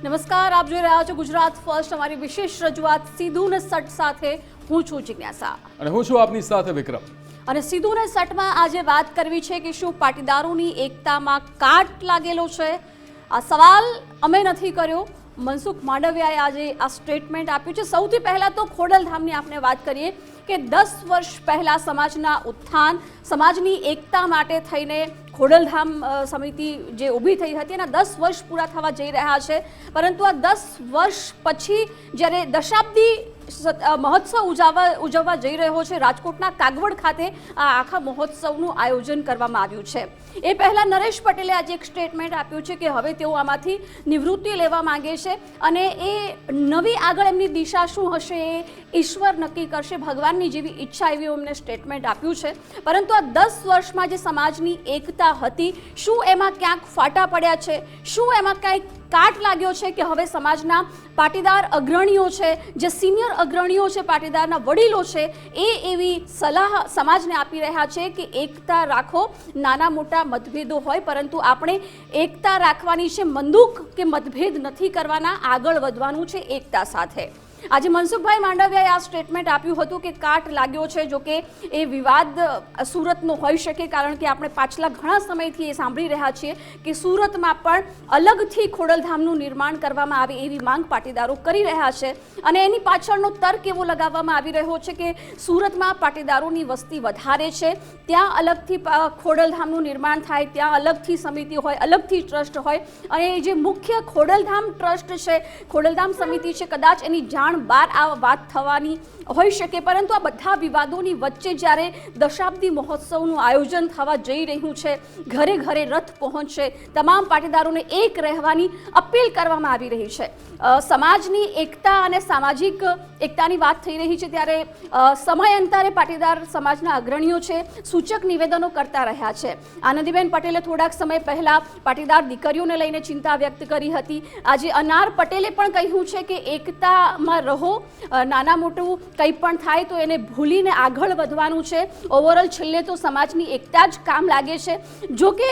નમસ્કાર, આપ જોઈ રહ્યા છો ગુજરાત ફર્સ્ટ. અમારી વિશેષ રજૂઆત સીધું ને સટ સાથે. હું છું જિજ્ઞાસા અને હું છું આપની સાથે વિક્રમ. અને સીધું ને સટમાં આજે વાત કરવી છે કે શું પાટીદારોની એકતામાં કાટ લાગેલો છે? આ સવાલ અમે નથી કર્યો, મનસુખ માંડવિયાએ આજે આ સ્ટેટમેન્ટ આપ્યું છે. સૌથી પહેલા તો ખોડલધામની આપણે વાત કરીએ કે 10 વર્ષ પહેલા સમાજના ઉત્થાન, સમાજની એકતા માટે થઈને ખોડલધામ સમિતિ જે ઊભી થઈ હતી એના 10 વર્ષ પૂરા થવા જઈ રહ્યા છે. પરંતુ આ 10 વર્ષ પછી જ્યારે દશાબ્દી મહોત્સવ ઉજવવા જઈ રહ્યો છે, રાજકોટના કાગવડ ખાતે આ આખા મહોત્સવનું આયોજન કરવામાં આવ્યું છે. એ પહેલા નરેશ પટેલે આજે એક સ્ટેટમેન્ટ આપ્યું છે કે હવે તેઓ આમાંથી નિવૃત્તિ લેવા માંગે છે અને એ નવી આગળ એમની દિશા શું હશે એ ઈશ્વર નક્કી કરશે, ભગવાનની જેવી ઈચ્છા, એવી એમને સ્ટેટમેન્ટ આપ્યું છે. પરંતુ આ 10 વર્ષમાં જે સમાજની એકતા હતી, શું એમાં ક્યાંક ફાટા પડ્યા છે? શું એમાં કાંઈક કાટ લાગ્યો છે કે હવે સમાજના પાટીદાર અગ્રણીઓ છે, જે સિનિયર અગ્રણીઓ છે, પાટીદારના વડીલો છે, એ એવી સલાહ સમાજને આપી રહ્યા છે કે એકતા રાખો, નાના મોટા મતભેદો હોય પરંતુ આપણે એકતા રાખવાની છે, બંદૂક કે મતભેદ નથી કરવાના, આગળ વધવાનું છે એકતા સાથે. આજે મનસુખભાઈ માંડવિયાએ આ સ્ટેટમેન્ટ આપ્યું હતું કે કાટ લાગ્યો છે. જો કે એ વિવાદ સુરતનો હોઈ શકે, કારણ કે આપણે પાછલા ઘણા સમયથી એ સાંભળી રહ્યા છીએ કે સુરતમાં પણ અલગથી ખોડલધામનું નિર્માણ કરવામાં આવે એવી માંગ પાટીદારો કરી રહ્યા છે. અને એની પાછળનો તર્ક એવો લગાવવામાં આવી રહ્યો છે કે સુરતમાં પાટીદારોની વસ્તી વધારે છે, ત્યાં અલગથી ખોડલધામનું નિર્માણ થાય, ત્યાં અલગથી સમિતિ હોય, અલગથી ટ્રસ્ટ હોય. અને જે મુખ્ય ખોડલધામ ટ્રસ્ટ છે, ખોડલધામ સમિતિ છે, કદાચ એની જાણ બાર આ વાત થવાની હોઈ શકે. પરંતુ આ બધા વિવાદોની વચ્ચે જ્યારે દશાબ્દી મહોત્સવનું આયોજન થવા જઈ રહ્યું છે, ઘરે ઘરે રથ પહોંચશે, તમામ પાટીદારોને એક રહેવાની અપીલ કરવામાં આવી રહી છે. સમાજની એકતા અને સામાજિક એકતાની વાત થઈ રહી છે ત્યારે સમયાંતરે પાટીદાર સમાજના અગ્રણીઓ છે સૂચક નિવેદનો કરતા રહ્યા છે. આનંદીબેન પટેલે થોડાક સમય પહેલા પાટીદાર દીકરીઓને લઈને ચિંતા વ્યક્ત કરી હતી. આજે અનાર પટેલે પણ કહ્યું છે કે એકતામાં રહો, નાના મોટું કંઈ પણ થાય તો એને ભૂલીને આગળ વધવાનું છે. ઓવરઓલ છેલ્લે તો સમાજની એકતા જ કામ લાગે છે. જો કે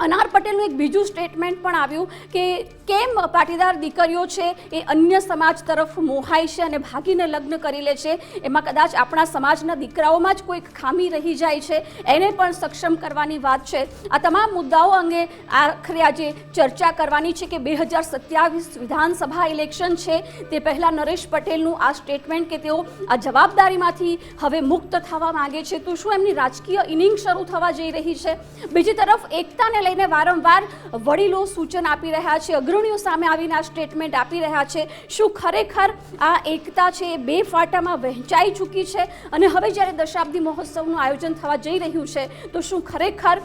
અનાર પટેલનું એક બીજું સ્ટેટમેન્ટ પણ આવ્યું કે કેમ પાટીદાર દીકરીઓ છે એ અન્ય સમાજ તરફ મોહાય છે અને ભાગીને લગ્ન કરી લે છે, એમાં કદાચ આપણા સમાજના દીકરાઓમાં જ કોઈક ખામી રહી જાય છે, એને પણ સક્ષમ કરવાની વાત છે. આ તમામ મુદ્દાઓ અંગે આખરે આજે ચર્ચા કરવાની છે કે 2027 વિધાનસભા ઇલેક્શન છે તે પહેલાં નરેશ પટેલનું આ સ્ટેટમેન્ટ કે તેઓ આ જવાબદારીમાંથી હવે મુક્ત થવા માંગે છે, તો શું એમની રાજકીય ઇનિંગ શરૂ થવા જઈ રહી છે? બીજી તરફ એકતાને લઈને વારંવાર વડીલો સૂચન આપી રહ્યા છે, અગ્રણીઓ સામે આવીને આ સ્ટેટમેન્ટ આપી રહ્યા છે. શું ખરેખર આ એકતા છે એ બે ફાટામાં વહેંચાઈ ચૂકી છે? અને હવે જ્યારે દશાબ્દી મહોત્સવનું આયોજન થવા જઈ રહ્યું છે તો શું ખરેખર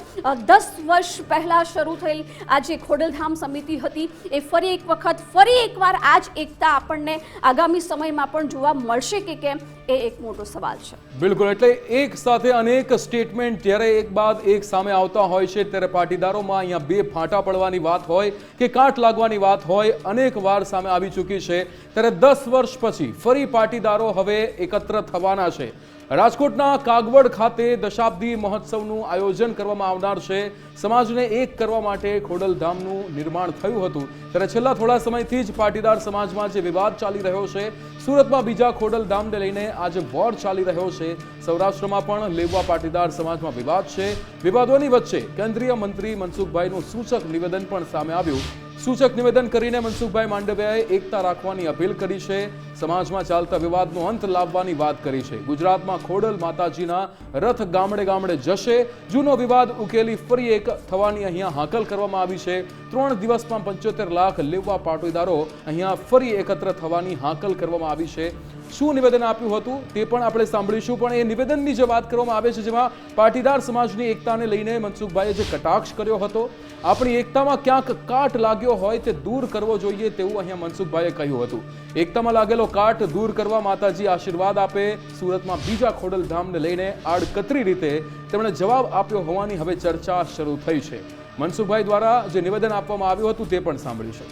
10 વર્ષ પહેલાં શરૂ થયેલ આ જે ખોડલધામ સમિતિ હતી એ ફરી એક વખત ફરી એકવાર આ જ એકતા આપણને આગામી સમયમાં પણ જોવા મળશે કે કેમ, એ એક મોટો સવાલ છે. બિલકુલ, એટલે એક સાથે અનેક સ્ટેટમેન્ટ જ્યારે એક બાદ એક સામે આવતા હોય છે ત્યારે પાટીદારોમાં અહીંયા બે ફાંટા પડવાની વાત હોય કે કાટ લાગવાની વાત હોય, અનેક વાર સામે આવી ચૂકી છે. ત્યારે 10 વર્ષ પછી ફરી પાટીદારો હવે એકત્ર થવાના છે. રાજકોટના કાગવડ ખાતે દશાબ્દી મહોત્સવનું આયોજન કરવામાં આવનાર છે. સમાજને એક કરવા માટે ખોડલધામનું નિર્માણ થયું હતું ત્યારે છેલ્લા થોડા સમયથી જ પાટીદાર સમાજમાં જે વિવાદ ચાલી રહ્યો છે, સુરતમાં બીજા ખોડલધામને લઈને આજે વોર ચાલી રહ્યો છે. સૌરાષ્ટ્રમાં પણ લેવા પાટીદાર સમાજમાં વિવાદ છે. વિવાદોની વચ્ચે કેન્દ્રીય મંત્રી મનસુખભાઈનું સૂચક નિવેદન પણ સામે આવ્યું. સૂચક નિવેદન કરીને મનસુખભાઈ માંડવિયાએ એકતા રાખવાની અપીલ કરી છે. સમાજમાં ચાલતા વિવાદનો અંત લાવવાની વાત કરી છે. ગુજરાતમાં ખોડલ માતાજીના રથ ગામડે ગામડે જશે. જૂનો વિવાદ ઉકેલી ફરી એક થવાની અહીંયા હાકલ કરવામાં આવી છે. 3 દિવસમાં 75 લાખ લેવા પાટીદારો અહીંયા ફરી એકત્ર થવાની હાકલ કરવામાં આવી છે. શું નિવેદન આપ્યું હતું તે પણ આપણે સાંભળીશું. પણ એ નિવેદનની જે વાત કરવામાં આવે છે જેમાં પાટીદાર સમાજની એકતાને લઈને મનસુખભાઈએ જે કટાક્ષ કર્યો હતો, આપણી એકતામાં ક્યાંક કાટ લાગ્યો હોય તે દૂર કરવો જોઈએ તેવું અહીંયા મનસુખભાઈએ કહ્યું હતું. એકતામાં લાગેલો કાટ દૂર કરવા માતાજી આશીર્વાદ આપે. સુરતમાં બીજા ખોડલધામને લઈને આડકતરી રીતે તેમણે જવાબ આપ્યો હોવાની હવે ચર્ચા શરૂ થઈ છે. મનસુખભાઈ દ્વારા જે નિવેદન આપવામાં આવ્યું હતું તે પણ સાંભળીશું.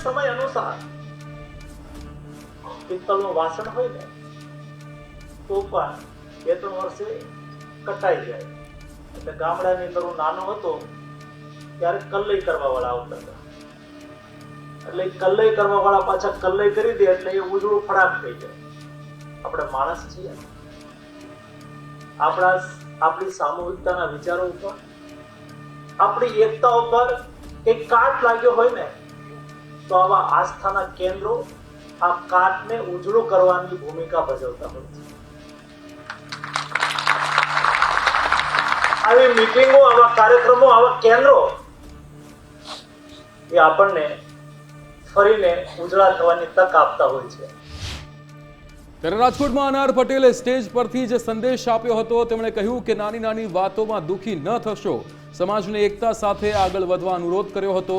સમય અનુસાર પિત્તળનું વાસણ હોય ને તો પણ 2-3 વર્ષે કટાઈ જાય. એટલે ગામડાની અંદર હું નાનો હતો ત્યારે કલ્લઈ કરવા વાળા આવતા હતા. એટલે કલ્લઈ કરવા વાળા પાછા કલ્લઈ કરી દે એટલે એ ઉજળું ફડાક થઈ જાય. આપણે માણસ છીએ, આપણી સામૂહિકતાના વિચારો ઉપર, આપણી એકતા ઉપર એક કાટ લાગ્યો હોય ને તો આવા આસ્થાના કેન્દ્રો આ કાટને ઉજળું કરવાની ભૂમિકા ભજવતા હોય છે. આવી મીટિંગો, આવા કાર્યક્રમો, આવા કેન્દ્રો એ આપણને ફરીને ઉજળા થવાની તક આપતા હોય છે. ત્યારે રાજકોટમાં અનાર પટેલે સ્ટેજ પરથી જે સંદેશ આપ્યો હતો, તેમણે કહ્યું કે નાની નાની વાતોમાં દુઃખી ન થશો, સમાજની એકતા સાથે આગળ વધવા અનુરોધ કર્યો હતો.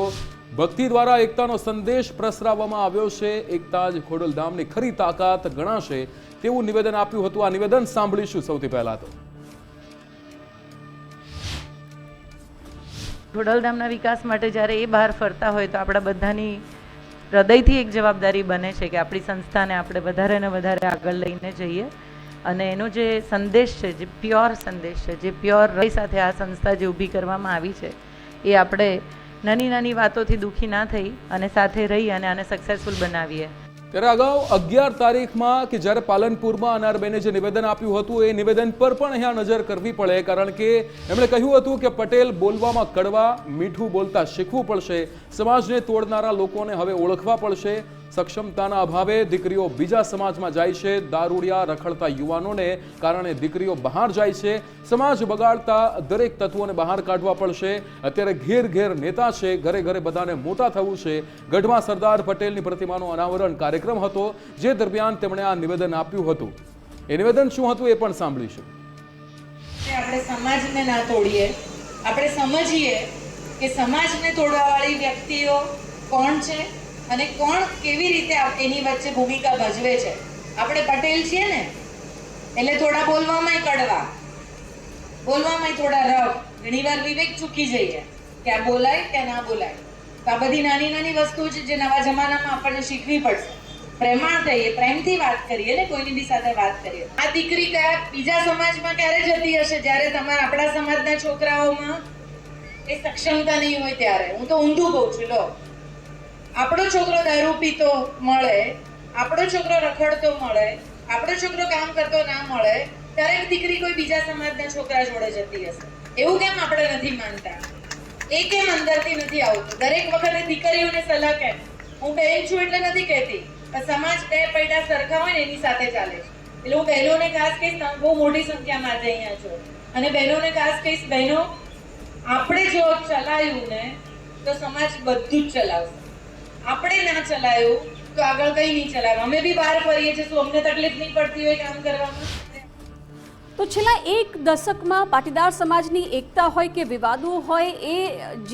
ભક્તિ દ્વારા એકતાનો સંદેશ પ્રસરાવવામાં આવ્યો છે. એકતા જ ખોડલધામની ખરી તાકાત ગણાશે તેવું નિવેદન આપ્યું હતું. આ નિવેદન સાંભળીશું. સૌથી પહેલા તો ખોડલધામના વિકાસ માટે જ્યારે એ બહાર ફરતા હોય તો આપણા બધાની હૃદયથી એક જવાબદારી બને છે કે આપણી સંસ્થાને આપણે વધારે ને વધારે આગળ લઈને જઈએ અને એનો જે સંદેશ છે, જે પ્યોર સંદેશ છે, જે પ્યોર હૃદય સાથે આ સંસ્થા જે ઊભી કરવામાં આવી છે, એ આપણે નાની નાની વાતોથી દુઃખી ના થઈ અને સાથે રહી અને આને સક્સેસફુલ બનાવીએ. ત્યારે અગાઉ 11 તારીખમાં કે જ્યારે પાલનપુરમાં અનારબેને જે નિવેદન આપ્યું હતું, એ નિવેદન પર પણ અહીંયા નજર કરવી પડે, કારણ કે એમણે કહ્યું હતું કે પટેલ બોલવામાં કડવા, મીઠું બોલતા શીખવું પડશે. સમાજને તોડનારા લોકોને હવે ઓળખવા પડશે. સક્ષમતાના અભાવે દીકરીઓ બીજા સમાજમાં જાય છે. દારૂડિયા રખડતા યુવાનોને કારણે દીકરીઓ બહાર જાય છે. સમાજ બગાડતા દરેક તત્વોને બહાર કાઢવા પડશે. અત્યારે ઘેર ઘેર નેતા છે, ઘરે ઘરે બધાને મોટા થવું છે. ગઢમાં સરદાર પટેલની પ્રતિમાનો અનાવરણ કાર્યક્રમ હતો, જે દરમિયાન તેમણે આ નિવેદન આપ્યું હતું. એ નિવેદન શું હતું એ પણ સાંભળીશું. આપણે સમાજને ના તોડીએ, આપણે સમજીએ કે સમાજને તોડવાવાળી વ્યક્તિઓ કોણ છે અને કોણ કેવી રીતે એની વચ્ચે ભૂમિકા ભજવે છે. આપણે પટેલ છીએ ને એટલે થોડા બોલવામાં કડવા, બોલવામાં થોડા રફ, ઘણીવાર વિવેક ચૂકી જઈએ કે આ બોલાય કે ના બોલાય. તો આ બધી નાની નાની વસ્તુ છે જે નવા જમાનામાં આપણને શીખવી પડશે. પ્રેમાળ થઈએ, પ્રેમથી વાત કરીએ ને, કોઈની બી સાથે વાત કરીએ. આ દીકરી કયા બીજા સમાજમાં ક્યારે જતી હશે જ્યારે તમારા આપણા સમાજના છોકરાઓમાં એ સક્ષમતા નહીં હોય ત્યારે. હું તો ઊંધું કહું છું. લો, આપણો છોકરો દારૂ પીતો મળે, આપણો છોકરો રખડતો મળે, આપણો છોકરો કામ કરતો ના મળે, ત્યારે દીકરી કોઈ બીજા સમાજના છોકરા જોડે જતી હશે. એવું કેમ આપણે નથી માનતા? એ કેમ અંદરથી નથી આવતું? દરેક વખતે દીકરીઓને સલાહ કેમ? હું બહેન છું એટલે નથી કહેતી, પણ સમાજ બે પૈડા સરખા હોય ને એની સાથે ચાલે છે. એટલે હું બહેનોને ખાસ કહીશ, બહુ મોટી સંખ્યામાં આજે અહીંયા છો, અને બહેનોને ખાસ કહીશ, બહેનો આપણે જો ચલાવ્યું ને તો સમાજ બધું જ ચલાવશે. આપણે ના ચલાવ્યું તો આગળ કઈ નહીં ચલાવે. અમે બી બહાર ફરીએ છીએ, શું અમને તકલીફ નહીં પડતી હોય કામ કરવામાં? તો છેલ્લા એક દશકમાં પાટીદાર સમાજની એકતા હોય કે વિવાદો હોય, એ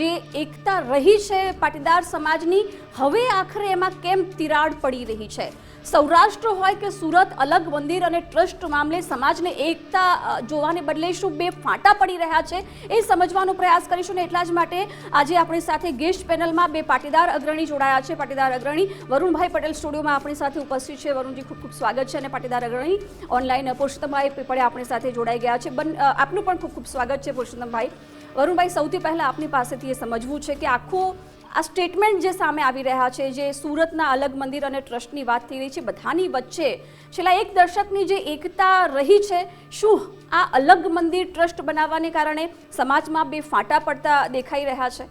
જે એકતા રહી છે પાટીદાર સમાજની, હવે આખરે એમાં કેમ તિરાડ પડી રહી છે? સૌરાષ્ટ્ર હોય કે સુરત, અલગ મંદિર અને ટ્રસ્ટ મામલે સમાજને એકતા જોવાને બદલે શું બે ફાંટા પડી રહ્યા છે, એ સમજવાનો પ્રયાસ કરીશું. ને એટલા જ માટે આજે આપણી સાથે ગેસ્ટ પેનલમાં બે પાટીદાર અગ્રણી જોડાયા છે. પાટીદાર અગ્રણી વરુણભાઈ પટેલ સ્ટુડિયોમાં આપણી સાથે ઉપસ્થિત છે. વરુણજી, ખૂબ ખૂબ સ્વાગત છે. અને પાટીદાર અગ્રણી ઓનલાઈન પુરુષોત્તમભાઈ પીપળે આપણી સાથે જોડાઈ ગયા છે. આપનું પણ ખૂબ ખૂબ સ્વાગત છે પુરુષોત્તમભાઈ. વરુણભાઈ, સૌથી પહેલાં આપની પાસેથી એ સમજવું છે કે આખું આ સ્ટેટમેન્ટ જે સામે આવી રહ્યા છે, જે સુરતના અલગ મંદિર અને ટ્રસ્ટની વાત થઈ રહી છે, બધાની વચ્ચે છેલ્લા એક દશકની જે એકતા રહી છે, શું આ અલગ મંદિર ટ્રસ્ટ બનાવવાને કારણે સમાજમાં બે ફાંટા પડતા દેખાઈ રહ્યા છે?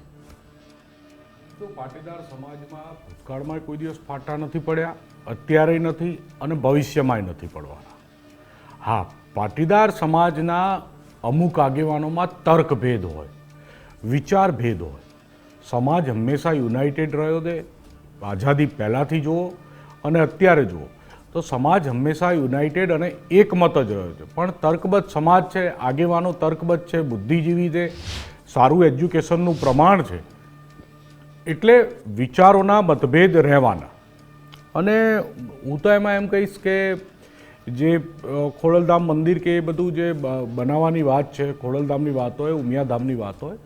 તો પાટીદાર સમાજમાં ભૂતકાળમાં કોઈ દિવસ ફાંટા નથી પડ્યા, અત્યારે નથી અને ભવિષ્યમાંય નથી પડવાના. હા, પાટીદાર સમાજના અમુક આગેવાનોમાં તર્કભેદ હોય, વિચાર ભેદ હોય. સમાજ હંમેશા યુનાઇટેડ રહ્યો છે. આઝાદી પહેલાંથી જુઓ અને અત્યારે જુઓ તો સમાજ હંમેશા યુનાઇટેડ અને એકમત જ રહ્યો છે. પણ તર્કબદ્ધ સમાજ છે, આગેવાનો તર્કબદ્ધ છે, બુદ્ધિજીવી છે, સારું એજ્યુકેશનનું પ્રમાણ છે, એટલે વિચારોના મતભેદ રહેવાના. અને હું તો એમાં એમ કહીશ કે જે ખોડલધામ મંદિર કે એ બધું જે બનાવવાની વાત છે, ખોડલધામની વાત હોય, ઉમિયાધામની વાત હોય,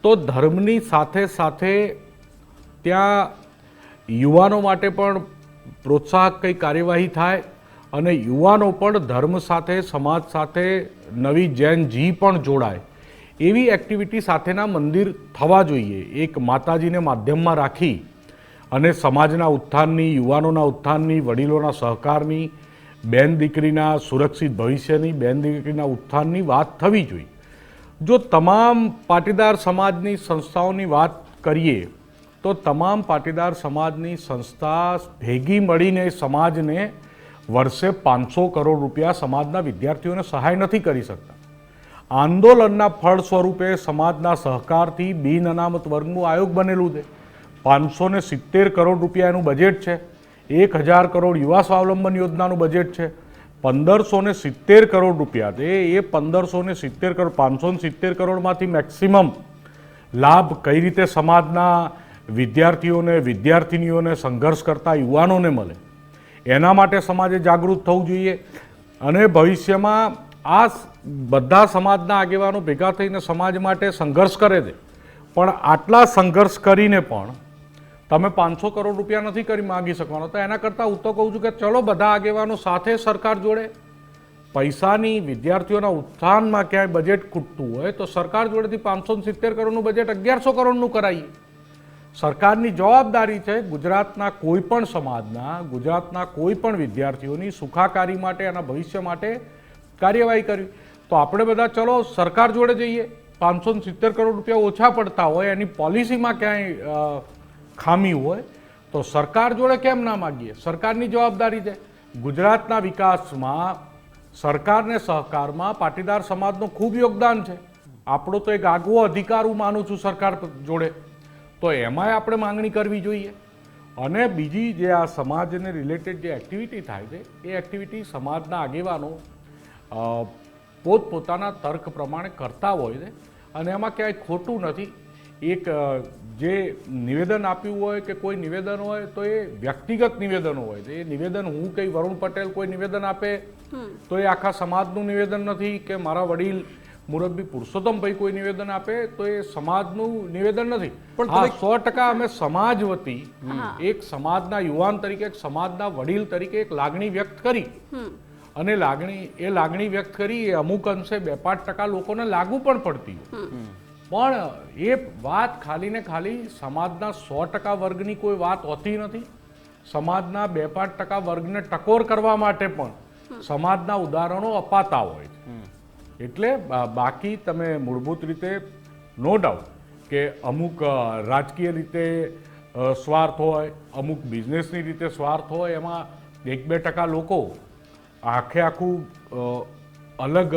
તો ધર્મની સાથે સાથે ત્યાં યુવાનો માટે પણ પ્રોત્સાહક કંઈ કાર્યવાહી થાય અને યુવાનો પણ ધર્મ સાથે, સમાજ સાથે, નવી જૈન જી પણ જોડાય, એવી એક્ટિવિટી સાથેના મંદિર થવા જોઈએ. એક માતાજીને માધ્યમમાં રાખી અને સમાજના ઉત્થાનની, યુવાનોના ઉત્થાનની, વડીલોના સહકારની, બેન દીકરીના સુરક્ષિત ભવિષ્યની, બેન દીકરીના ઉત્થાનની વાત થવી જોઈએ. જો તમામ પાટીદાર સમાજની સંસ્થાઓની વાત કરીએ તો તમામ પાટીદાર સમાજની સંસ્થા ભેગી મળીને સમાજને વર્ષે 500 કરોડ રૂપિયા સમાજના વિદ્યાર્થીઓને સહાય નથી કરી શકતા. આંદોલનના ફળ સ્વરૂપે સમાજના સહકારથી બિન અનામત વર્ગનું આયોગ બનેલું છે. 570 કરોડ રૂપિયા એનું બજેટ છે. 1000 કરોડ યુવા સ્વાવલંબન યોજનાનું બજેટ છે. 1570 કરોડ રૂપિયા છે. એ 1570 કરોડ 570 કરોડમાંથી મેક્સિમમ લાભ કઈ રીતે સમાજના વિદ્યાર્થીઓને, વિદ્યાર્થિનીઓને, સંઘર્ષ કરતા યુવાનોને મળે એના માટે સમાજે જાગૃત થવું જોઈએ. અને ભવિષ્યમાં આ બધા સમાજના આગેવાનો ભેગા થઈને સમાજ માટે સંઘર્ષ કરે છે. પણ આટલા સંઘર્ષ કરીને પણ તમે 500 કરોડ રૂપિયા નથી કરી માગી શકવાનો. તો એના કરતાં હું તો કહું છું કે ચલો બધા આગેવાનો સાથે સરકાર જોડે પૈસાની, વિદ્યાર્થીઓના ઉત્થાનમાં ક્યાંય બજેટ ખૂટતું હોય તો સરકાર જોડેથી 570 કરોડનું બજેટ 1100 કરોડનું કરાવીએ. સરકારની જવાબદારી છે ગુજરાતના કોઈ પણ સમાજના, ગુજરાતના કોઈ પણ વિદ્યાર્થીઓની સુખાકારી માટે, એના ભવિષ્ય માટે કાર્યવાહી કરવી. તો આપણે બધા ચલો સરકાર જોડે જઈએ. 570 કરોડ રૂપિયા ઓછા પડતા હોય, એની પોલિસીમાં ક્યાંય ખામી હોય તો સરકાર જોડે કેમ ના માગીએ? સરકારની જવાબદારી છે. ગુજરાતના વિકાસમાં સરકારને સહકારમાં પાટીદાર સમાજનું ખૂબ યોગદાન છે. આપણો તો એક આગવો અધિકાર હું માનું છું સરકાર જોડે. તો એમાંય આપણે માંગણી કરવી જોઈએ. અને બીજી જે આ સમાજને રિલેટેડ જે એક્ટિવિટી થાય છે એ એક્ટિવિટી સમાજના આગેવાનો પોતપોતાના તર્ક પ્રમાણે કરતા હોય છે અને એમાં ક્યાંય ખોટું નથી. એક જે નિવેદન આપ્યું હોય કે કોઈ નિવેદન હોય તો એ વ્યક્તિગત નિવેદનો હોય છે. એ નિવેદન હું કંઈ વરુણ પટેલ કોઈ નિવેદન આપે તો એ આખા સમાજનું નિવેદન નથી, કે મારા વડીલ મુરબ્બી પુરુષોત્તમભાઈ કોઈ નિવેદન આપે તો એ સમાજનું નિવેદન નથી. પણ 100% અમે સમાજ વતી એક સમાજના યુવાન તરીકે, એક સમાજના વડીલ તરીકે એક લાગણી વ્યક્ત કરી અને લાગણી વ્યક્ત કરી એ અમુક અંશે 2-5% લોકોને લાગુ પણ પડતી હોય. પણ એ વાત ખાલી ને ખાલી સમાજના 100% વર્ગની કોઈ વાત હોતી નથી. સમાજના 2-5% વર્ગને ટકોર કરવા માટે પણ સમાજના ઉદાહરણો અપાતા હોય છે. એટલે બાકી તમે મૂળભૂત રીતે નો ડાઉટ કે અમુક રાજકીય રીતે સ્વાર્થ હોય, અમુક બિઝનેસની રીતે સ્વાર્થ હોય, એમાં 1-2% લોકો આખું અલગ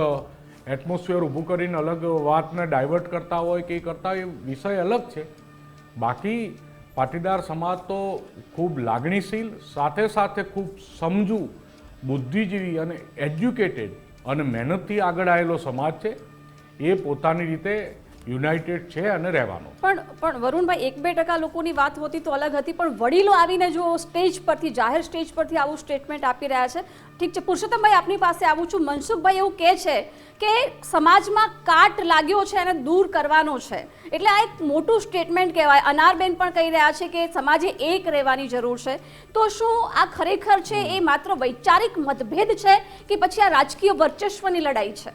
એટમોસ્ફિયર ઊભું કરીને અલગ વાતને ડાયવર્ટ કરતા હોય કે કરતા હોય, એ વિષય અલગ છે. બાકી પાટીદાર સમાજ તો ખૂબ લાગણીશીલ, સાથે સાથે ખૂબ સમજુ, બુદ્ધિજીવી અને એજ્યુકેટેડ અને મહેનતથી આગળ આવેલો સમાજ છે. એ પોતાની રીતે યુનાઇટેડ છે અને રહેવાનો. પણ વરુણભાઈ, 1-2% લોકોની વાત હોતી તો અલગ હતી, પણ વડીલો આવીને જો સ્ટેજ પરથી, જાહેર સ્ટેજ પરથી આવું સ્ટેટમેન્ટ આપી રહ્યા છે. ઠીક છે પુરુષોત્તમભાઈ, આપની પાસે આવું છું. મનસુખભાઈ એવું કહે છે કે સમાજમાં કાટ લાગ્યો છે અને દૂર કરવાનો છે, એટલે આ એક મોટું સ્ટેટમેન્ટ કહેવાય. અનારબેન પણ કહી રહ્યા છે કે સમાજે એક રહેવાની જરૂર છે. તો શું આ ખરેખર છે એ માત્ર વૈચારિક મતભેદ છે કે પછી આ રાજકીય વર્ચસ્વની લડાઈ છે?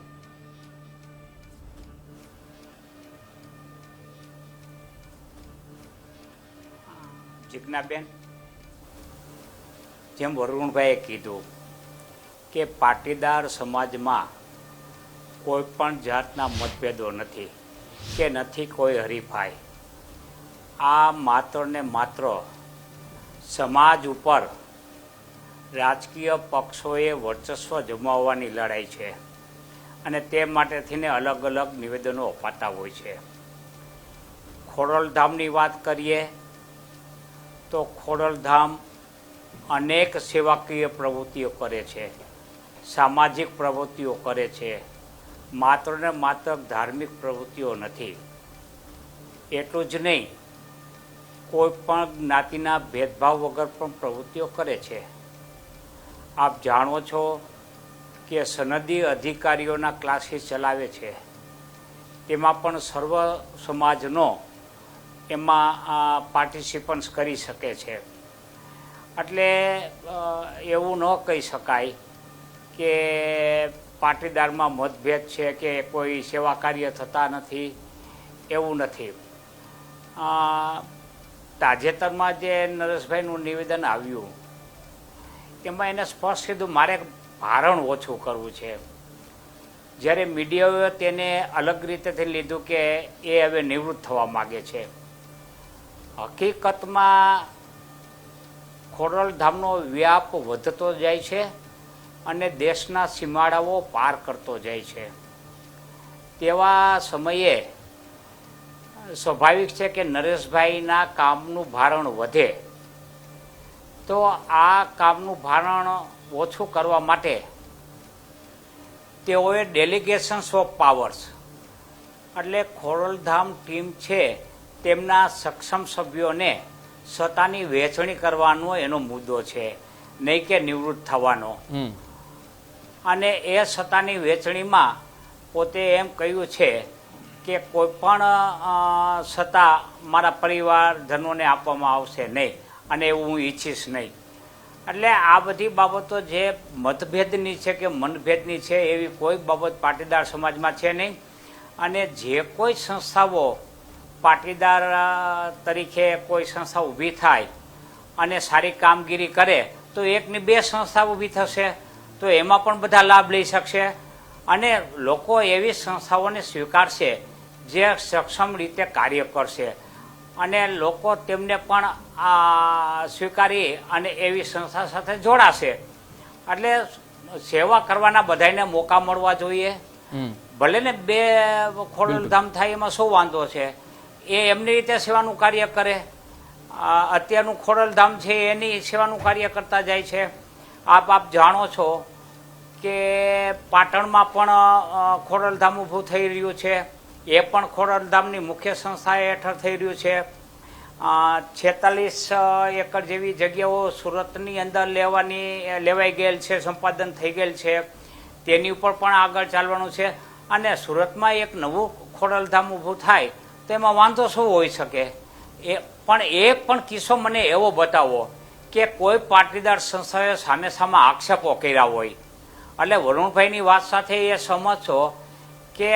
જિજ્ઞાબેન, જેમ વરુણભાઈએ કીધું કે પાટીદાર સમાજમાં કોઈ પણ જાતના મતભેદો નથી કે નથી કોઈ હરીફાઈ. આ માત્ર ને માત્ર સમાજ ઉપર રાજકીય પક્ષોએ વર્ચસ્વ જમાવવાની લડાઈ છે અને તે માટે થઈને અલગ અલગ નિવેદનો અપાતા હોય છે. ખોડલધામની વાત કરીએ તો ખોડલધામ અનેક સેવાકીય પ્રવૃત્તિઓ કરે છે, સામાજિક પ્રવૃત્તિઓ કરે છે, માત્ર ને માત્ર ધાર્મિક પ્રવૃત્તિઓ નથી. એટલું જ નહીં, કોઈ પણ જ્ઞાતિના ભેદભાવ વગર પણ પ્રવૃત્તિઓ કરે છે. આપ જાણો છો કે સનદી અધિકારીઓના ક્લાસીસ ચલાવે છે, તેમાં પણ સર્વ સમાજનો એમાં પાર્ટિસિપન્ટ્સ કરી શકે છે. એટલે એવું ન કહી શકાય કે પાટીદારમાં મતભેદ છે કે કોઈ સેવા કાર્ય થતા નથી, એવું નથી. તાજેતરમાં જે નરેશભાઈનું નિવેદન આવ્યું એમાં એને સ્પષ્ટ કીધું મારે ભારણ ઓછું કરવું છે. જ્યારે મીડિયાએ તેને અલગ રીતેથી લીધું કે એ હવે નિવૃત્ત થવા માગે છે. હકીકતમાં ખોડલધામનો વ્યાપ વધતો જાય છે અને દેશના સીમાડાઓ પાર કરતો જાય છે. તેવા સમયે સ્વાભાવિક છે કે નરેશભાઈના કામનું ભારણ વધે, તો આ કામનું ભારણ ઓછું કરવા માટે તેઓએ ડેલિગેશન્સ ઓફ પાવર્સ એટલે ખોડલધામ ટીમ છે તેમના સક્ષમ સભ્યોને સત્તાની વહેંચણી કરવાનો એનો મુદ્દો છે, નહીં કે નિવૃત્ત થવાનો. અને એ સત્તાની વહેંચણીમાં પોતે એમ કહ્યું છે કે કોઈ પણ સત્તા મારા પરિવારજનોને આપવામાં આવશે નહીં અને એવું હું ઈચ્છીશ નહીં. એટલે આ બધી બાબતો જે મતભેદની છે કે મનભેદની છે એવી કોઈ બાબત પાટીદાર સમાજમાં છે નહીં. અને જે કોઈ સંસ્થાઓ પાટીદાર તરીકે કોઈ સંસ્થા ઊભી થાય અને સારી કામગીરી કરે તો એકની બે સંસ્થા ઊભી થશે, તો એમાં પણ બધા લાભ લઈ શકશે. અને લોકો એવી સંસ્થાઓને સ્વીકારશે જે સક્ષમ રીતે કાર્ય કરશે અને લોકો તેમને પણ સ્વીકારી અને એવી સંસ્થા સાથે જોડાશે. એટલે સેવા કરવાના બધાને મોકા મળવા જોઈએ. ભલે ને બે ખોડલધામ થાય એમાં શું વાંધો છે, એ એમની રીતે સેવાનું કાર્ય કરે. અત્યારનું ખોડલધામ છે એની સેવાનું કાર્ય કરતા જાય છે. આપ જાણો છો કે પાટણમાં પણ ખોડલધામ ઊભું થઈ રહ્યું છે, એ પણ ખોડલધામની મુખ્ય સંસ્થા હેઠળ થઈ રહ્યું છે. 46 એકર જેવી જગ્યાઓ સુરતની અંદર લેવાઈ ગયેલ છે, સંપાદન થઈ ગયેલ છે, તેની ઉપર પણ આગળ ચાલવાનું છે. અને સુરતમાં એક નવું ખોડલધામ ઊભું થાય તો એમાં વાંધો શું હોઈ શકે? એક પણ કિસ્સો મને એવો બતાવો કે કોઈ પાટીદાર સંસ્થાએ સામે આક્ષેપો કર્યા હોય. એટલે વરુણભાઈની વાત સાથે એ સમજો કે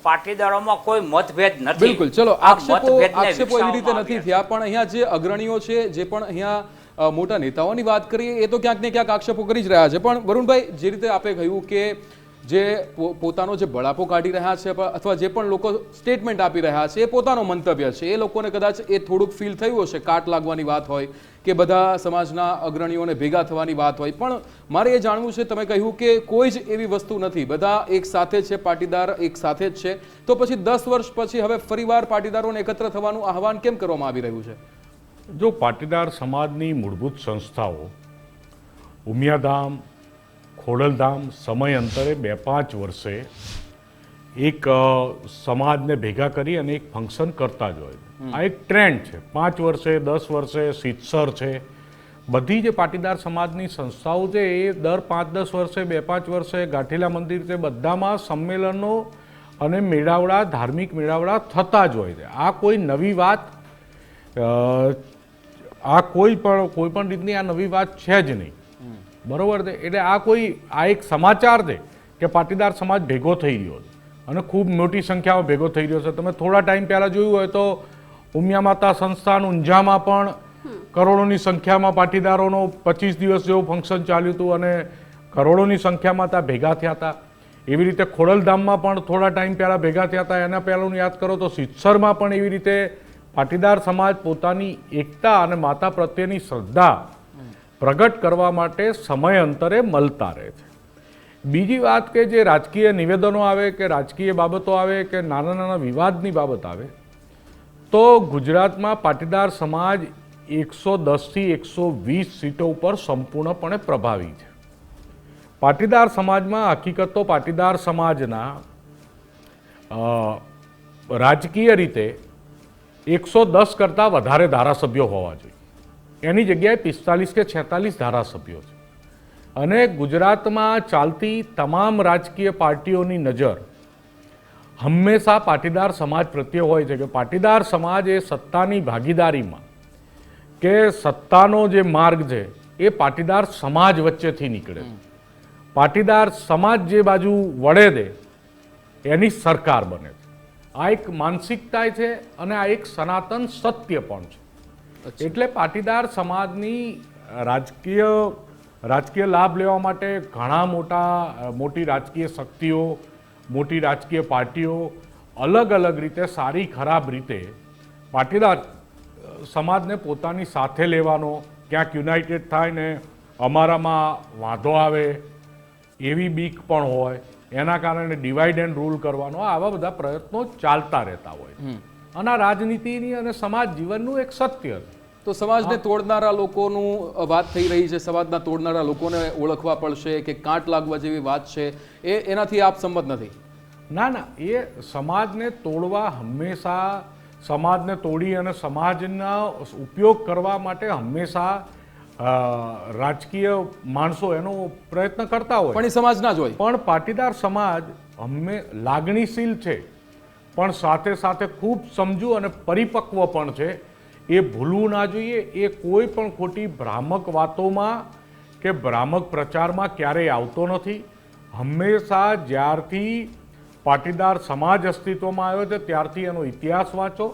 પાટીદારોમાં કોઈ મતભેદ નથી. બિલકુલ, ચલો આક્ષેપો એવી રીતે નથી થયા, પણ અહીંયા જે અગ્રણીઓ છે, જે પણ અહીંયા મોટા નેતાઓની વાત કરીએ એ તો ક્યાંક ને ક્યાંક આક્ષેપો કરી જ રહ્યા છે. પણ વરુણભાઈ, જે રીતે આપે કહ્યું કે જે પોતાનો જે બળાપો કાઢી રહ્યા છે અથવા જે પણ લોકો સ્ટેટમેન્ટ આપી રહ્યા છે એ પોતાનો મંતવ્ય છે, એ લોકોને કદાચ એ થોડુંક ફીલ થયું હશે, કાટ લાગવાની વાત હોય કે બધા સમાજના અગ્રણીઓને ભેગા થવાની વાત હોય. પણ મારે એ જાણવું છે, તમે કહ્યું કે કોઈ જ એવી વસ્તુ નથી, બધા એક સાથે છે, પાટીદાર એક સાથે જ છે, તો પછી 10 વર્ષ પછી હવે ફરીવાર પાટીદારોને એકત્ર થવાનું આહવાન કેમ કરવામાં આવી રહ્યું છે? જો પાટીદાર સમાજની મૂળભૂત સંસ્થાઓ ઉમિયાધામ, ખોડલધામ સમયાંતરે 2-5 વર્ષે એક સમાજને ભેગા કરી અને એક ફંક્શન કરતા જ હોય. આ એક ટ્રેન્ડ છે. 5 વર્ષે, 10 વર્ષે, સિત્સર છે, બધી જે પાટીદાર સમાજની સંસ્થાઓ છે એ દર 5-10 વર્ષે, 2-5 વર્ષે, ગાંઠીલા મંદિર છે, બધામાં સંમેલનો અને મેળાવડા, ધાર્મિક મેળાવડા થતા જ હોય છે. આ કોઈ નવી વાત, આ કોઈ પણ રીતની આ નવી વાત છે જ નહીં, બરોબર છે. એટલે આ એક સમાચાર છે કે પાટીદાર સમાજ ભેગો થઈ રહ્યો છે અને ખૂબ મોટી સંખ્યામાં ભેગો થઈ રહ્યો છે. તમે થોડા ટાઈમ પહેલાં જોયું હોય તો ઉમિયા માતા સંસ્થાન ઊંઝામાં પણ કરોડોની સંખ્યામાં પાટીદારોનો 25 દિવસ જેવું ફંક્શન ચાલ્યું હતું અને કરોડોની સંખ્યામાં ત્યાં ભેગા થયા હતા. એવી રીતે ખોડલધામમાં પણ થોડા ટાઈમ પહેલાં ભેગા થયા હતા. એના પહેલાંનું યાદ કરો તો સિત્સરમાં પણ એવી રીતે પાટીદાર સમાજ પોતાની એકતા અને માતા પ્રત્યેની શ્રદ્ધા પ્રગટ કરવા માટે સમયાંતરે મળતા રહે છે. બીજી વાત કે જે રાજકીય નિવેદનો આવે કે રાજકીય બાબતો આવે કે નાના નાના વિવાદની બાબત આવે તો ગુજરાતમાં પાટીદાર સમાજ 110થી 120 સીટો ઉપર સંપૂર્ણપણે પ્રભાવી છે. પાટીદાર સમાજમાં હકીકત તો પાટીદાર સમાજના રાજકીય રીતે 110 કરતાં વધારે ધારાસભ્યો હોવા જોઈએ. એની જગ્યાએ 45 કે 46 ધારાસભ્યો છે. અને ગુજરાતમાં ચાલતી તમામ રાજકીય પાર્ટીઓની નજર હંમેશા પાટીદાર સમાજ પ્રત્યે હોય છે કે પાટીદાર સમાજ એ સત્તાની ભાગીદારીમાં કે સત્તાનો જે માર્ગ છે એ પાટીદાર સમાજ વચ્ચેથી નીકળે છે. પાટીદાર સમાજ જે બાજુ વળે દે એની સરકાર બને છે. આ એક માનસિકતા છે અને આ એક સનાતન સત્ય પણ છે. એટલે પાટીદાર સમાજની રાજકીય લાભ લેવા માટે ઘણા મોટી રાજકીય શક્તિઓ, મોટી રાજકીય પાર્ટીઓ અલગ અલગ રીતે, સારી ખરાબ રીતે પાટીદાર સમાજને પોતાની સાથે લેવાનો, ક્યાંક યુનાઇટેડ થાય ને અમારામાં વાંધો આવે એવી બીક પણ હોય, એના કારણે ડિવાઇડ એન્ડ રૂલ કરવાનો, આવા બધા પ્રયત્નો ચાલતા રહેતા હોય. અને આ રાજનીતિની અને સમાજ જીવનનું એક સત્ય છે. તો સમાજને તોડનારા લોકોનું વાત થઈ રહી છે, સમાજના તોડનારા લોકોને ઓળખવા પડશે કે કાંટ લાગવા જેવી વાત છે, એનાથી આપ સંમત નથી? ના, એ સમાજને તોડવા હંમેશા, સમાજને તોડી અને સમાજના ઉપયોગ કરવા માટે હંમેશા રાજકીય માણસો એનો પ્રયત્ન કરતા હોય. પણ એ સમાજના જ હોય. પણ પાટીદાર સમાજ લાગણીશીલ છે, પણ સાથે સાથે ખૂબ સમજુ અને પરિપક્વ પણ છે. એ ભૂલવું ના જોઈએ. એ કોઈ પણ ખોટી ભ્રામક વાતોમાં કે ભ્રામક પ્રચારમાં ક્યારેય આવતો નથી. હંમેશા જ્યારથી પાટીદાર સમાજ અસ્તિત્વમાં આવ્યો છે ત્યારથી એનો ઇતિહાસ વાંચો.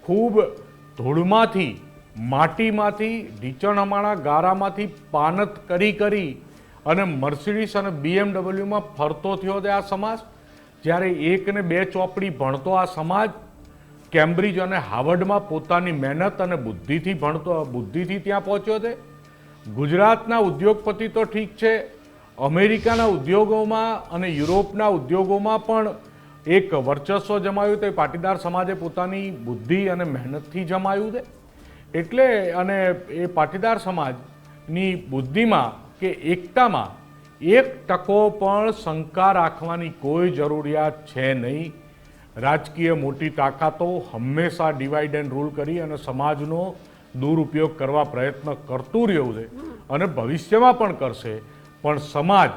ખૂબ ધૂળમાંથી, માટીમાંથી, ઢીચણમાણા ગારામાંથી પાનત કરી અને મર્સિડીસ અને BMW ફરતો થયો છે આ સમાજ. જ્યારે 1 ને 2 ચોપડી ભણતો આ સમાજ કેમ્બ્રિજ અને હાર્વર્ડમાં પોતાની મહેનત અને બુદ્ધિથી ત્યાં પહોંચ્યો છે. ગુજરાતના ઉદ્યોગપતિ તો ઠીક છે, અમેરિકાના ઉદ્યોગોમાં અને યુરોપના ઉદ્યોગોમાં પણ એક વર્ચસ્વ જમાવ્યું તે પાટીદાર સમાજે પોતાની બુદ્ધિ અને મહેનતથી જમાવ્યું છે. એટલે અને એ પાટીદાર સમાજની બુદ્ધિમાં કે એકતામાં 1% પણ શંકા રાખવાની કોઈ જરૂરિયાત છે નહીં. રાજકીય મોટી તાકાતો હંમેશા ડિવાઇડ એન્ડ રૂલ કરી અને સમાજનો દુરુપયોગ કરવા પ્રયત્ન કરતું રહ્યું છે અને ભવિષ્યમાં પણ કરશે. પણ સમાજ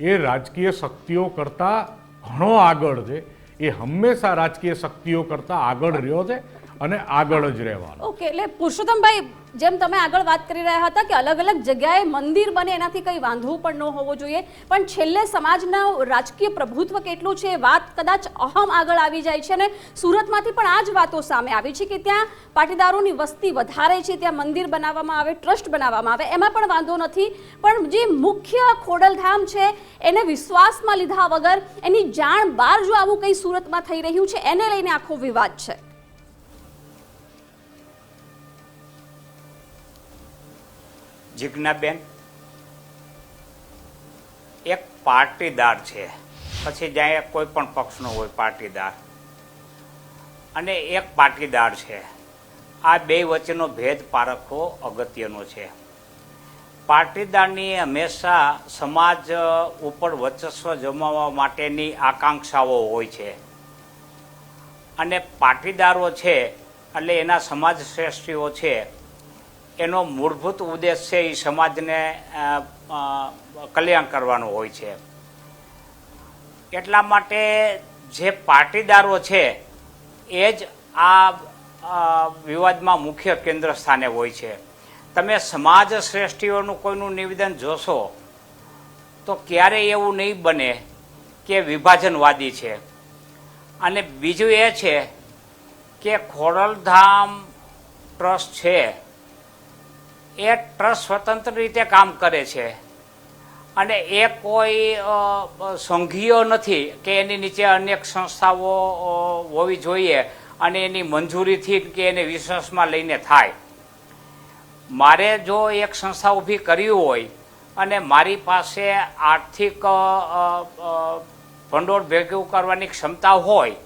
એ રાજકીય શક્તિઓ કરતાં ઘણો આગળ છે. એ હંમેશા રાજકીય શક્તિઓ કરતાં આગળ રહ્યો છે અને આગળ જ રહેવાનો. ઓકે, એટલે પુરુષોત્તમભાઈ, જેમ તમે આગળ વાત કરી રહ્યા હતા કે અલગ અલગ જગ્યાએ મંદિર બને એનાથી કંઈ વાંધો પણ ન હોવો જોઈએ, પણ છેલ્લે સમાજના રાજકીય પ્રભુત્વ કેટલું છે એ વાત કદાચ અહમ આગળ આવી જાય છે. અને સુરતમાંથી પણ આ જ વાતો સામે આવી છે કે ત્યાં પાટીદારોની વસ્તી વધારે છે, ત્યાં મંદિર બનાવવામાં આવે, ટ્રસ્ટ બનાવવામાં આવે, એમાં પણ વાંધો નથી. પણ જે મુખ્ય ખોડલધામ છે એને વિશ્વાસમાં લીધા વગર એની જાણ બહાર જો આવું કંઈ સુરતમાં થઈ રહ્યું છે એને લઈને આખો વિવાદ છે. જિજ્ઞાબેન એક પાટીદાર છે, પછી જ્યાં કોઈ પણ પક્ષનો હોય પાટીદાર, અને એક પાટીદાર છે. આ બે વચ્ચેનો ભેદ પારખવો અગત્યનો છે. પાટીદારની હંમેશા સમાજ ઉપર વર્ચસ્વ જમાવવા માટેની આકાંક્ષાઓ હોય છે, અને પાટીદારો છે એટલે એના સમાજ શ્રેષ્ઠીઓ છે, એનો મૂળભૂત ઉદ્દેશ છે એ સમાજને કલ્યાણ કરવાનો હોય છે. એટલા માટે જે પાટીદારો છે એ જ આ વિવાદમાં મુખ્ય કેન્દ્ર સ્થાને હોય છે. તમે સમાજ શ્રેષ્ઠીઓનું કોઈનું નિવેદન જોશો તો ક્યારેય એવું નહીં બને કે વિભાજનવાદી છે. અને બીજું એ છે કે ખોડલધામ ટ્રસ્ટ છે એ ટ્રસ્ટ સ્વતંત્ર રીતે કામ કરે છે, અને એ કોઈ સંઘીય નથી કે એની નીચે અનેક સંસ્થાઓ હોવી જોઈએ અને એની મંજૂરીથી કે એને વિશ્વાસમાં લઈને થાય. મારે જો એક સંસ્થા ઊભી કરવી હોય અને મારી પાસે આર્થિક ભંડોળ ભેગું કરવાની ક્ષમતા હોય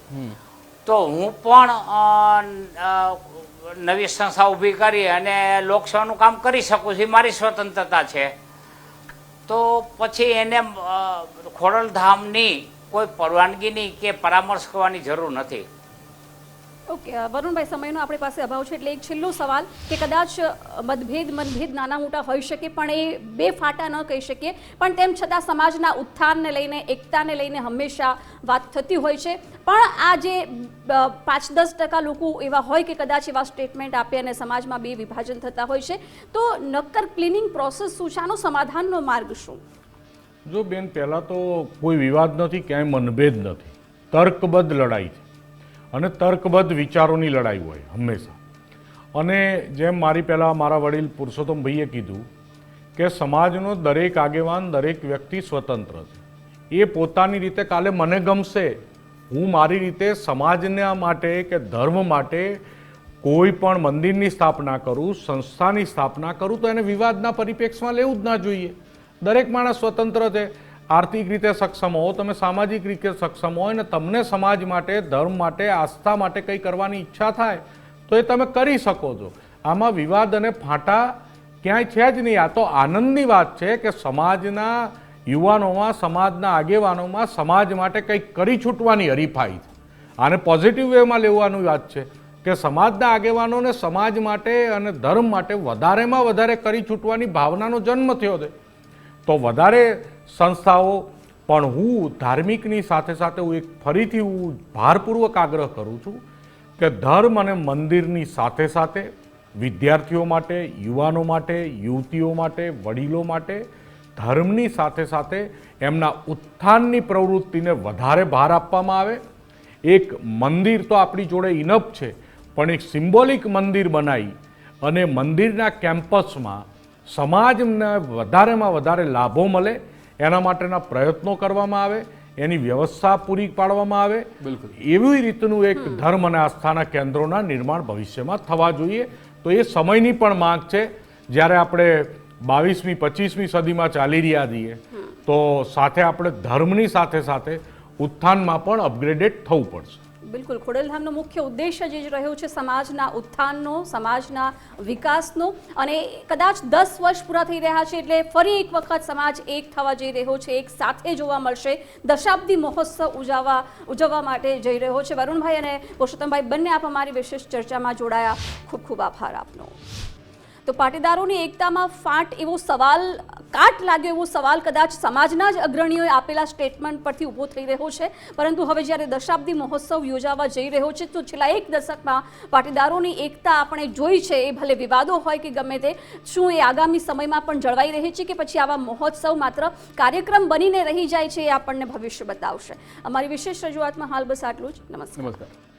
તો હું પણ નવી સંસ્થા ઊભી કરી અને લોકસેવાનું કામ કરી શકું છું. મારી સ્વતંત્રતા છે. તો પછી એને ખોડલધામની કોઈ પરવાનગીની કે પરામર્શ કરવાની જરૂર નથી. ઓકે વરુણભાઈ, સમયનો આપણી પાસે અભાવ છે એટલે એક છેલ્લો સવાલ કે કદાચ મતભેદ નાના મોટા હોઈ શકે પણ એ બે ફાટા ન કહી શકીએ, પણ તેમ છતાં સમાજના ઉત્થાનને લઈને, એકતાને લઈને હંમેશા વાત થતી હોય છે. પણ આ જે 5-10% લોકો એવા હોય કે કદાચ એવા સ્ટેટમેન્ટ આપે અને સમાજમાં બે વિભાજન થતા હોય છે, તો નક્કર ક્લિનિંગ પ્રોસેસ શું છે? આનો સમાધાનનો માર્ગ શું? જો બેન, પહેલાં તો કોઈ વિવાદ નથી, ક્યાંય મનભેદ નથી, તર્કબદ્ધ લડાઈ છે અને તર્કબદ્ધ વિચારોની લડાઈ હોય હંમેશા. અને જેમ મારી પહેલાં મારા વડીલ પુરુષોત્તમભાઈએ કીધું કે સમાજનો દરેક આગેવાન, દરેક વ્યક્તિ સ્વતંત્ર છે. એ પોતાની રીતે કાલે મને ગમશે, હું મારી રીતે સમાજના માટે કે ધર્મ માટે કોઈ પણ મંદિરની સ્થાપના કરું, સંસ્થાની સ્થાપના કરું, તો એને વિવાદના પરિપ્રેક્ષમાં લેવું જ ના જોઈએ. દરેક માણસ સ્વતંત્ર છે. આર્થિક રીતે સક્ષમ હો, તમે સામાજિક રીતે સક્ષમ હોય અને તમને સમાજ માટે, ધર્મ માટે, આસ્થા માટે કંઈ કરવાની ઈચ્છા થાય તો એ તમે કરી શકો છો. આમાં વિવાદ અને ફાંટા ક્યાંય છે જ નહીં. આ તો આનંદની વાત છે કે સમાજના યુવાનોમાં, સમાજના આગેવાનોમાં સમાજ માટે કંઈક કરી છૂટવાની હરીફાઈ છે. આને પોઝિટિવ વેમાં લેવાની વાત છે કે સમાજના આગેવાનોને સમાજ માટે અને ધર્મ માટે વધારેમાં વધારે કરી છૂટવાની ભાવનાનો જન્મ થયો છે. તો વધારે સંસ્થાઓ, પણ હું ધાર્મિકની સાથે સાથે હું ફરીથી ભારપૂર્વક આગ્રહ કરું છું કે ધર્મ અને મંદિરની સાથે સાથે વિદ્યાર્થીઓ માટે, યુવાનો માટે, યુવતીઓ માટે, વડીલો માટે ધર્મની સાથે સાથે એમના ઉત્થાનની પ્રવૃત્તિને વધારે ભાર આપવામાં આવે. એક મંદિર તો આપણી જોડે ઇનફ છે, પણ એક સિમ્બોલિક મંદિર બનાવી અને મંદિરના કેમ્પસમાં સમાજને વધારેમાં વધારે લાભો મળે એના માટેના પ્રયત્નો કરવામાં આવે, એની વ્યવસ્થા પૂરી પાડવામાં આવે. બિલકુલ એવી રીતનું એક ધર્મ અને આસ્થાના કેન્દ્રોના નિર્માણ ભવિષ્યમાં થવા જોઈએ. તો એ સમયની પણ માંગ છે. જ્યારે આપણે 22મી 25મી સદીમાં ચાલી રહ્યા છીએ તો સાથે આપણે ધર્મની સાથે સાથે ઉત્થાનમાં પણ અપગ્રેડેડ થવું પડશે. બિલકુલ, ખોડલધામનો મુખ્ય ઉદ્દેશ્ય જે રહ્યો છે સમાજના ઉત્થાનનો, સમાજના વિકાસનો, અને કદાચ 10 વર્ષ પૂરા થઈ રહ્યા છે એટલે ફરી એક વખત સમાજ એક થવા જઈ રહ્યો છે, એક સાથે જોવા મળશે. દશાબ્દી મહોત્સવ ઉજવવા માટે જઈ રહ્યો છે. વરુણભાઈ અને પુરુષોત્તમભાઈ બંને આપ અમારી વિશેષ ચર્ચામાં જોડાયા. ખૂબ ખૂબ આભાર આપનો. તો પાટીદારોની એકતામાં ફાટ એવો સવાલ, કાટ લાગ્યો એવો સવાલ કદાચ સમાજના જ અગ્રણીઓએ આપેલા સ્ટેટમેન્ટ પરથી ઊભો થઈ રહ્યો છે. પરંતુ હવે જ્યારે દશાબ્દી મહોત્સવ યોજાવા જઈ રહ્યો છે તો છેલ્લા એક દશકમાં પાટીદારોની એકતા આપણે જોઈ છે, એ ભલે વિવાદો હોય કે ગમે તે, શું એ આગામી સમયમાં પણ જળવાઈ રહી છે કે પછી આવા મહોત્સવ માત્ર કાર્યક્રમ બનીને રહી જાય છે, એ આપણને ભવિષ્ય બતાવશે. અમારી વિશેષ રજૂઆતમાં હાલ બસ આટલું જ. નમસ્કાર.